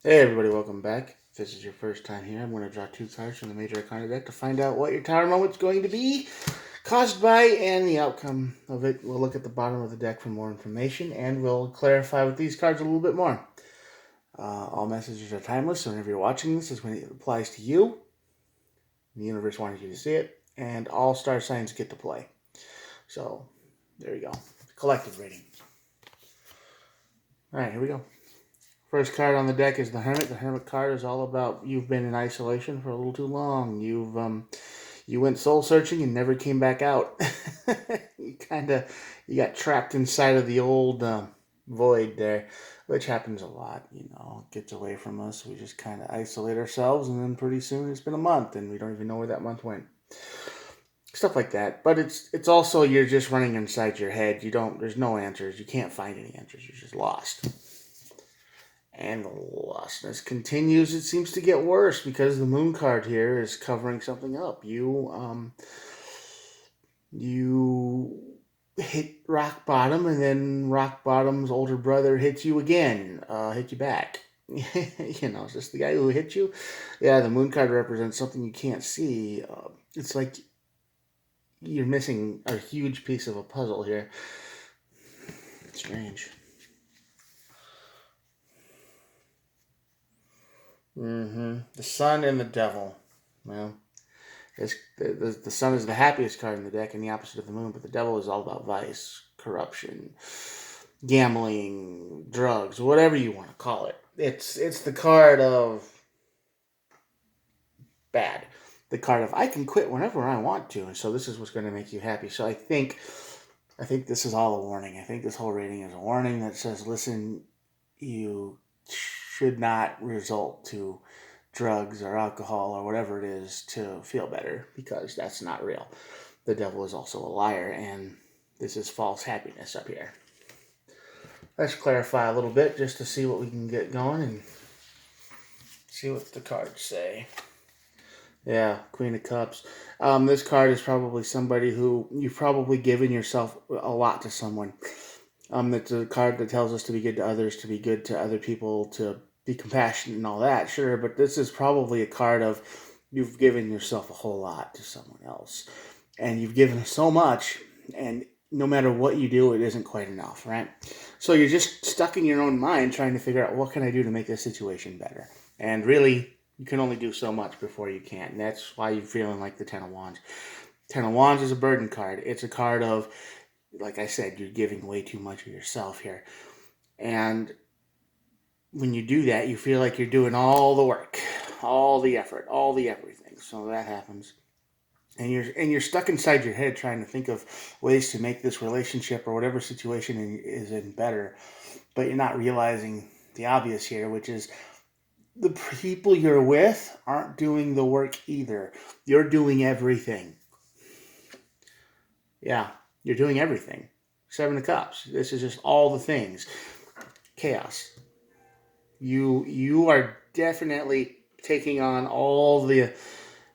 Hey everybody, welcome back. If this is your first time here, I'm going to draw two cards from the Major Arcana deck to find out what your tower moment's going to be caused by and the outcome of it. We'll look at the bottom of the deck for more information and we'll clarify with these cards a little bit more. All messages are timeless, so whenever you're watching this is when it applies to you. The universe wanted you to see it, and all star signs get to play. So, there you go. Collective rating. Alright, here we go. First card on the deck is the Hermit. The Hermit card is all about you've been in isolation for a little too long. You went soul searching and never came back out. You got trapped inside of the old void there, which happens a lot. It gets away from us. We just kind of isolate ourselves, and then pretty soon it's been a month, and we don't even know where that month went. Stuff like that. But it's also you're just running inside your head. There's no answers. You can't find any answers. You're just lost. And the lostness continues. It seems to get worse because the moon card here is covering something up. You hit rock bottom, and then rock bottom's older brother hits you again, hit you back. Is this the guy who hit you? Yeah, the moon card represents something you can't see. It's like you're missing a huge piece of a puzzle here. Strange. The sun and the devil. Well, the sun is the happiest card in the deck and the opposite of the moon, but the devil is all about vice, corruption, gambling, drugs, whatever you want to call it. It's the card of bad. The card of I can quit whenever I want to, and so this is what's going to make you happy. So I think this is all a warning. I think this whole rating is a warning that says, listen, you should not resort to drugs or alcohol or whatever it is to feel better, because that's not real. The devil is also a liar, and this is false happiness up here. Let's clarify a little bit just to see what we can get going and see what the cards say. Yeah, Queen of Cups. This card is probably somebody who you've probably given yourself a lot to someone. It's a card that tells us to be good to others, to be good to other people, to be compassionate and all that, sure. But this is probably a card of you've given yourself a whole lot to someone else. And you've given so much, and no matter what you do, it isn't quite enough, right? So you're just stuck in your own mind trying to figure out what can I do to make this situation better. And really, you can only do so much before you can't. And that's why you're feeling like the Ten of Wands. Ten of Wands is a burden card. It's a card of, like I said, you're giving way too much of yourself here. And when you do that, you feel like you're doing all the work, all the effort, all the everything. So that happens. And you're stuck inside your head trying to think of ways to make this relationship or whatever situation is in better. But you're not realizing the obvious here, which is the people you're with aren't doing the work either. You're doing everything. Yeah, you're doing everything. Seven of Cups. This is just all the things. Chaos. You are definitely taking on all the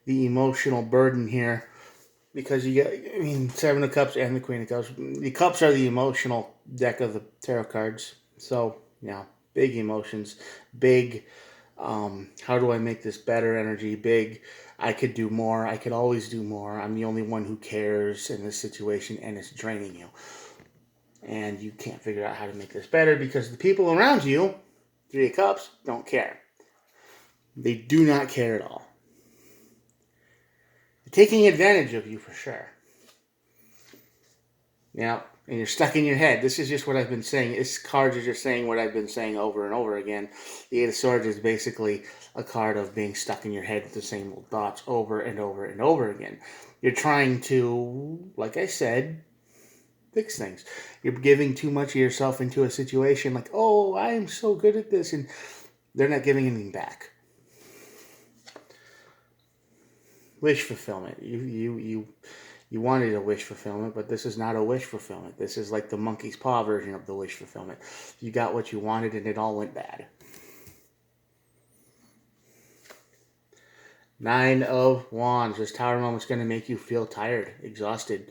emotional burden here, because you get, Seven of Cups and the Queen of Cups. The Cups are the emotional deck of the tarot cards. So, yeah, big emotions, big, how do I make this better energy, big, I could do more, I could always do more, I'm the only one who cares in this situation, and it's draining you. And you can't figure out how to make this better because the people around you, Three of Cups, don't care. They do not care at all. They're taking advantage of you for sure. Yeah, and you're stuck in your head. This is just what I've been saying. This cards are just saying what I've been saying over and over again. The Eight of Swords is basically a card of being stuck in your head with the same old thoughts over and over and over again. You're trying to, like I said, fix things. You're giving too much of yourself into a situation like, oh, I am so good at this, and they're not giving anything back. Wish fulfillment. You wanted a wish fulfillment, but this is not a wish fulfillment. This is like the monkey's paw version of the wish fulfillment. You got what you wanted, and it all went bad. Nine of Wands. This tower moment's going to make you feel tired, exhausted,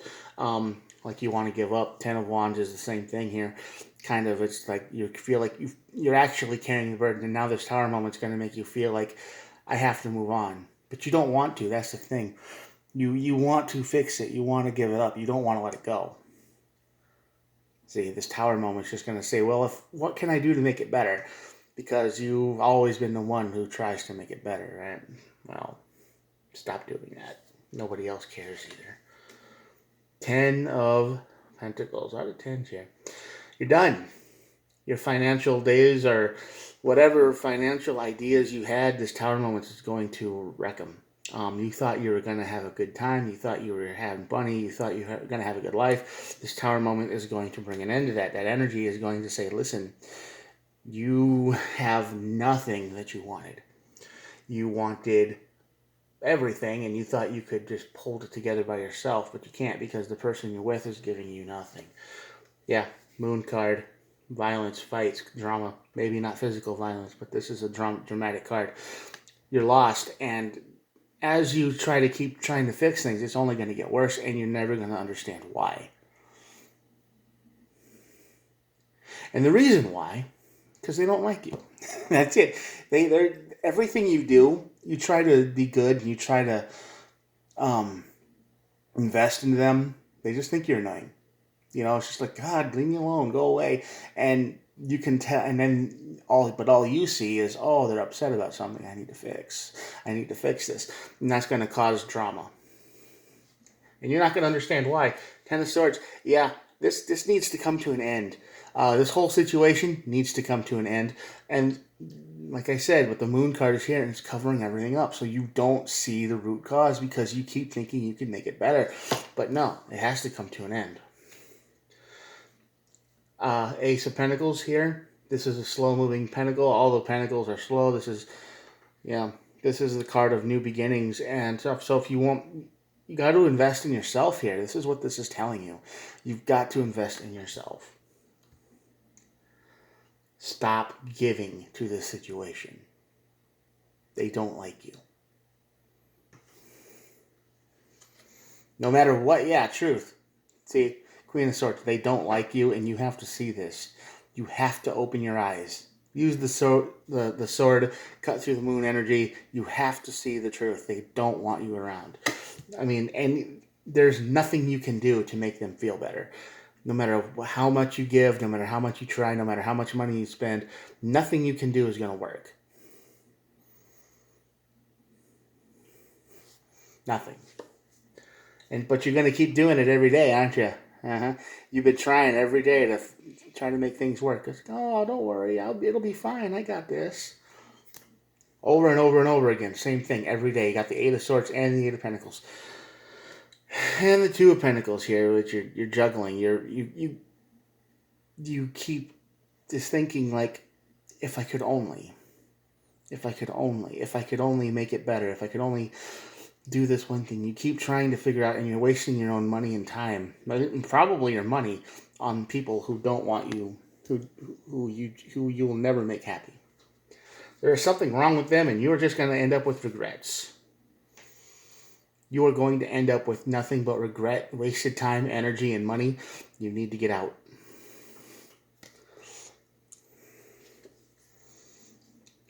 like you want to give up. Ten of Wands is the same thing here. kind of, it's like you feel like you're actually carrying the burden, and now this tower moment's going to make you feel like I have to move on, but you don't want to. That's the thing. You want to fix it. You want to give it up. You don't want to let it go. See, this tower moment's just going to say, well, what can I do to make it better? Because you've always been the one who tries to make it better, right? Well, stop doing that. Nobody else cares either. 10 of Pentacles out of 10 here. You're done. Your financial days, or whatever financial ideas you had, this tower moment is going to wreck them. You thought you were going to have a good time. You thought you were having money. You thought you were going to have a good life. This tower moment is going to bring an end to that. That energy is going to say, listen, you have nothing that you wanted. You wanted everything, and you thought you could just hold it together by yourself, but you can't, because the person you're with is giving you nothing. Yeah, Moon card. Violence, fights, drama. Maybe not physical violence, but this is a dramatic card. You're lost, and as you try to keep trying to fix things, it's only going to get worse, and you're never going to understand why. And the reason why, because they don't like you. That's it. They're everything you do, you try to be good, and you try to invest in them. They just think you're annoying. You know, it's just like, God, leave me alone, go away. And you can tell, and then all you see is, oh, they're upset about something I need to fix. I need to fix this. And that's going to cause drama. And you're not going to understand why. 10 of Swords, yeah, this needs to come to an end. This whole situation needs to come to an end. And like I said, with the Moon card is here, and it's covering everything up. So you don't see the root cause, because you keep thinking you can make it better. But no, it has to come to an end. Ace of Pentacles here. This is a slow-moving pentacle. All the pentacles are slow. This is the card of new beginnings and stuff. So if you want, you got to invest in yourself here. This is what this is telling you. You've got to invest in yourself. Stop giving to this situation. They don't like you. No matter what, yeah, truth. See, Queen of Swords, they don't like you, and you have to see this. You have to open your eyes. Use the sword, cut through the moon energy. You have to see the truth. They don't want you around. I mean, and there's nothing you can do to make them feel better. No matter how much you give, no matter how much you try, no matter how much money you spend, nothing you can do is going to work. Nothing. But you're going to keep doing it every day, aren't you? You've been trying every day to try to make things work. It's, oh, don't worry, it'll be fine. I got this. Over and over and over again, same thing every day. You got the Eight of Swords and the Eight of Pentacles, and the Two of Pentacles here, which you're juggling. You keep just thinking like, if I could only make it better, if I could only do this one thing. You keep trying to figure out, and you're wasting your own money and time, and probably your money, on people who don't want you, who you will never make happy. There is something wrong with them, and you're just going to end up with regrets. You are going to end up with nothing but regret, wasted time, energy, and money. You need to get out.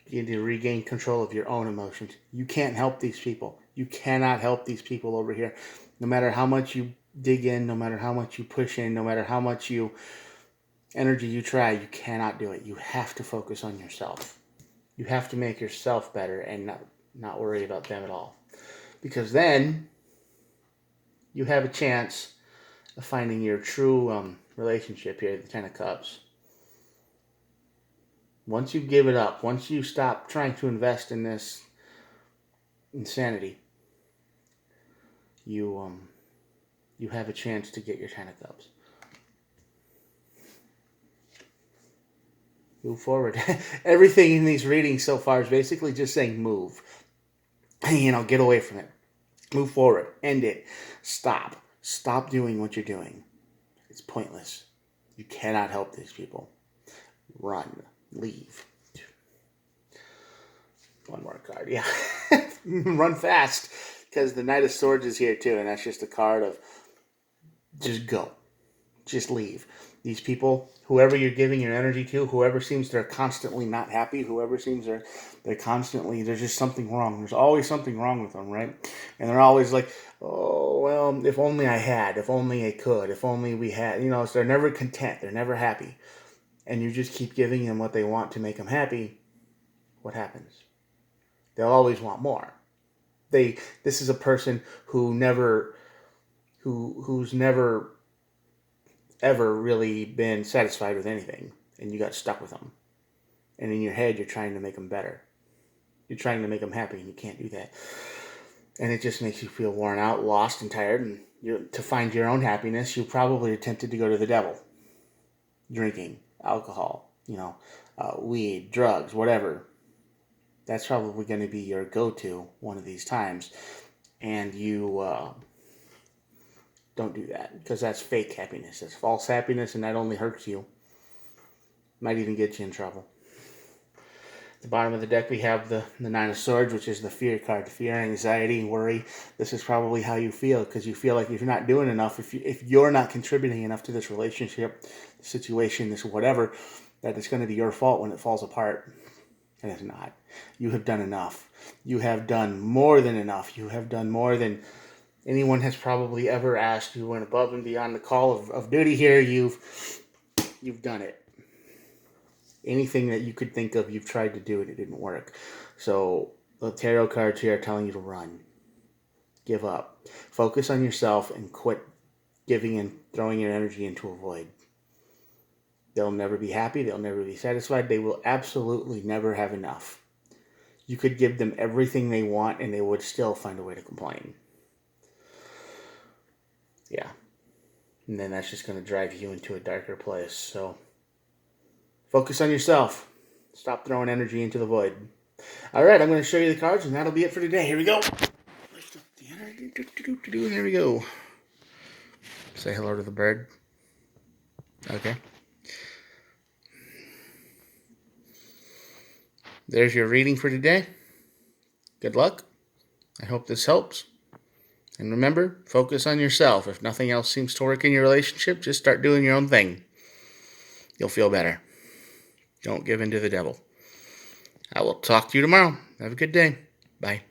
You need to regain control of your own emotions. You can't help these people. You cannot help these people over here. No matter how much you dig in, no matter how much you push in, no matter how much energy you try, you cannot do it. You have to focus on yourself. You have to make yourself better and not worry about them at all. Because then you have a chance of finding your true relationship here, the Ten of Cups. Once you give it up, once you stop trying to invest in this insanity, you have a chance to get your Ten of Cups. Move forward. Everything in these readings so far is basically just saying move. Get away from it. Move forward. End it. Stop. Stop doing what you're doing. It's pointless. You cannot help these people. Run. Leave. One more card. Yeah. Run fast. Because the Knight of Swords is here too. And that's just a card of just go. Just leave. These people, whoever you're giving your energy to, whoever seems they're constantly not happy, whoever seems they're constantly, there's just something wrong. There's always something wrong with them, right? And they're always like, oh, well, if only I had, if only I could, if only we had, so they're never content. They're never happy. And you just keep giving them what they want to make them happy. What happens? They'll always want more. This is a person who's never ever really been satisfied with anything, and you got stuck with them. And in your head, you're trying to make them better. You're trying to make them happy, and you can't do that. And it just makes you feel worn out, lost, and tired. And to find your own happiness, you probably are tempted to go to the devil. Drinking, alcohol, weed, drugs, whatever. That's probably going to be your go-to one of these times. And you don't do that, because that's fake happiness. That's false happiness, and that only hurts you. Might even get you in trouble. At the bottom of the deck, we have the Nine of Swords, which is the fear card. Fear, anxiety, worry. This is probably how you feel, because you feel like if you're not doing enough, if you're not contributing enough to this relationship, situation, this whatever, that it's going to be your fault when it falls apart. And it's not. You have done enough. You have done more than enough. You have done more than anyone has probably ever asked. You went above and beyond the call of duty here. You've done it. Anything that you could think of, you've tried to do it. It didn't work. So the tarot cards here are telling you to run. Give up. Focus on yourself and quit giving and throwing your energy into a void. They'll never be happy. They'll never be satisfied. They will absolutely never have enough. You could give them everything they want, and they would still find a way to complain. Yeah. And then that's just going to drive you into a darker place. So focus on yourself. Stop throwing energy into the void. All right, I'm going to show you the cards, and that'll be it for today. Here we go. Lift up the energy. There we go. Say hello to the bird. Okay. There's your reading for today. Good luck. I hope this helps. And remember, focus on yourself. If nothing else seems to work in your relationship, just start doing your own thing. You'll feel better. Don't give in to the devil. I will talk to you tomorrow. Have a good day. Bye.